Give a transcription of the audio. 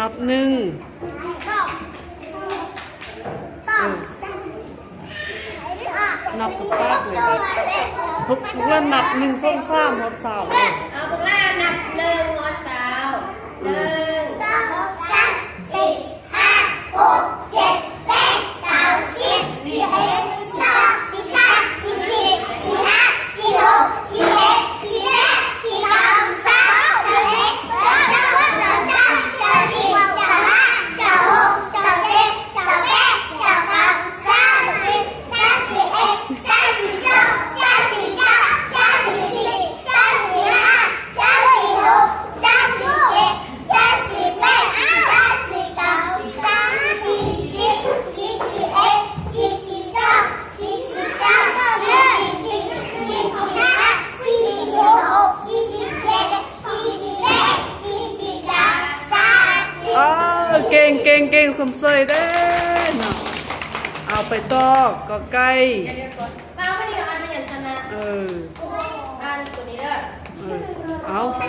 นับหนึ่งนับป้าเลยทุกเรื่องนับหนึ่งส้มซ่ามหมดสาวเลยเอาพวกเรานับหนึ่งหมดสาวหนึ่งสองสามสี่ห้าหกเจ็ดแปดเก้าสิบ11 12 13 14 15 16 17 18 19 เก่งสมเสยได้เนาะเอาไปตอกก็ไก่มาพอดีเอาอันเป็นอย่างชนะอันตัวนี้เด้อเอาไก่